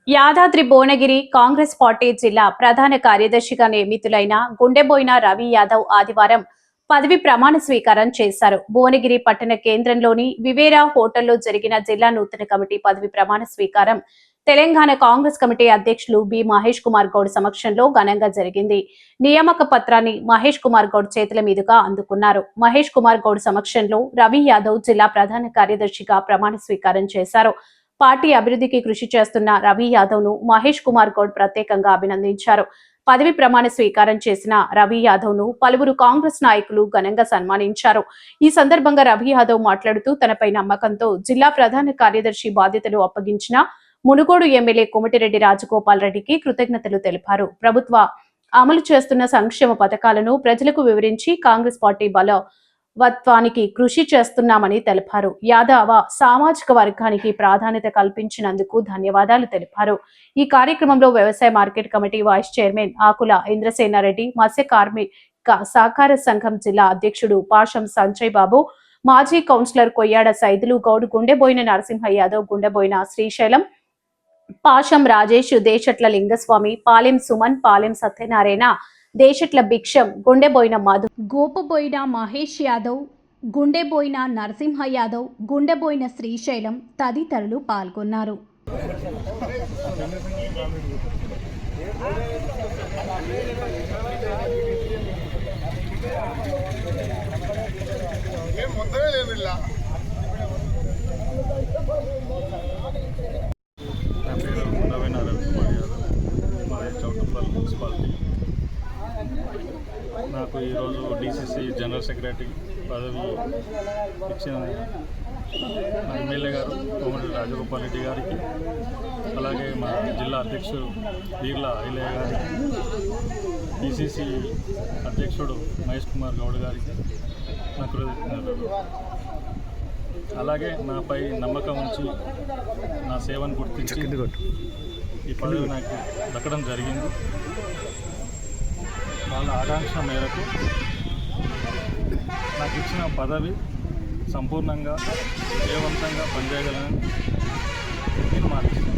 Yadadri Bhuvanagiri Congress party జిల్లా ప్రధాన కార్యదర్శిగా నియమితులైన గుండెబోయిన రవి యాదవ్ ఆదివారం పదవి ప్రమాణ స్వీకారం చేశారు. భువనగిరి పట్టణ కేంద్రంలోని వివేరా హోటల్లో జరిగిన జిల్లా నూతన కమిటీ పదవి ప్రమాణ స్వీకారం తెలంగాణ కాంగ్రెస్ కమిటీ అధ్యక్షులు బి మహేష్ కుమార్ గౌడ్ సమక్షంలో ఘనంగా జరిగింది. నియామక పత్రాన్ని మహేష్ కుమార్ గౌడ్ చేతుల మీదుగా అందుకున్నారు. మహేష్ కుమార్ గౌడ్ సమక్షంలో రవి యాదవ్ జిల్లా ప్రధాన కార్యదర్శిగా ప్రమాణ స్వీకారం చేశారు. పార్టీ అభివృద్ధికి కృషి చేస్తున్న రవి యాదవ్ ను మహేష్ కుమార్ గౌడ్ ప్రత్యేకంగా అభినందించారు. పదవి ప్రమాణ స్వీకారం చేసిన రవి యాదవ్ ను పలువురు కాంగ్రెస్ నాయకులు ఘనంగా సన్మానించారు. ఈ సందర్భంగా రవి యాదవ్ మాట్లాడుతూ తనపై నమ్మకంతో జిల్లా ప్రధాన కార్యదర్శి బాధ్యతలు అప్పగించిన మునుగోడు ఎమ్మెల్యే కోమటిరెడ్డి రాజగోపాల్ రెడ్డికి కృతజ్ఞతలు తెలిపారు. ప్రభుత్వ అమలు చేస్తున్న సంక్షేమ పథకాలను ప్రజలకు వివరించి కాంగ్రెస్ పార్టీ బలవత్వానికి కృషి చేస్తున్నామని తెలిపారు. యాదవ సామాజిక వర్గానికి ప్రాధాన్యత కల్పించినందుకు ధన్యవాదాలు తెలిపారు. ఈ కార్యక్రమంలో వ్యవసాయ మార్కెట్ కమిటీ వైస్ చైర్మన్ ఆకుల ఇంద్రసేనారెడ్డి, మత్స్య కార్మిక సహకార సంఘం జిల్లా అధ్యక్షుడు పాషం సంజయ్ బాబు, మాజీ కౌన్సిలర్ కొయ్యాడ సైదులు గౌడ్, గుండెబోయిన నరసింహ యాదవ్, గుండెబోయిన శ్రీశైలం, పాషం రాజేష్, దేశట్ల లింగస్వామి, పాలెం సుమన్, పాలెం సత్యనారాయణ, దేశట్ల భిక్షం, గుండెబోయిన మధు, గోపబోయిన మహేష్ యాదవ్, గుండెబోయిన నరసింహ యాదవ్, గుండెబోయిన శ్రీశైలం తదితరులు పాల్గొన్నారు. నాకు ఈరోజు డిసిసి జనరల్ సెక్రటరీ పదవి ఇచ్చిన మా ఎమ్మెల్యే గారు కోమటిరెడ్డి రాజగోపాల్ రెడ్డి గారికి, అలాగే మా జిల్లా అధ్యక్షుడు వీర్ల ఐలయ్య గారికి, పిసిసి అధ్యక్షుడు మహేష్ కుమార్ గౌడ్ గారికి నా కృతజ్ఞతలు. అలాగే నాపై నమ్మకం ఉంచి నా సేవను గుర్తించి ఈ పదవి నాకు దక్కడం జరిగింది. వాళ్ళ ఆకాంక్ష మేరకు నాకు ఇచ్చిన పదవి సంపూర్ణంగా విజయవంతంగా పనిచేయగలని నేను మాట్లాడుతున్నాను.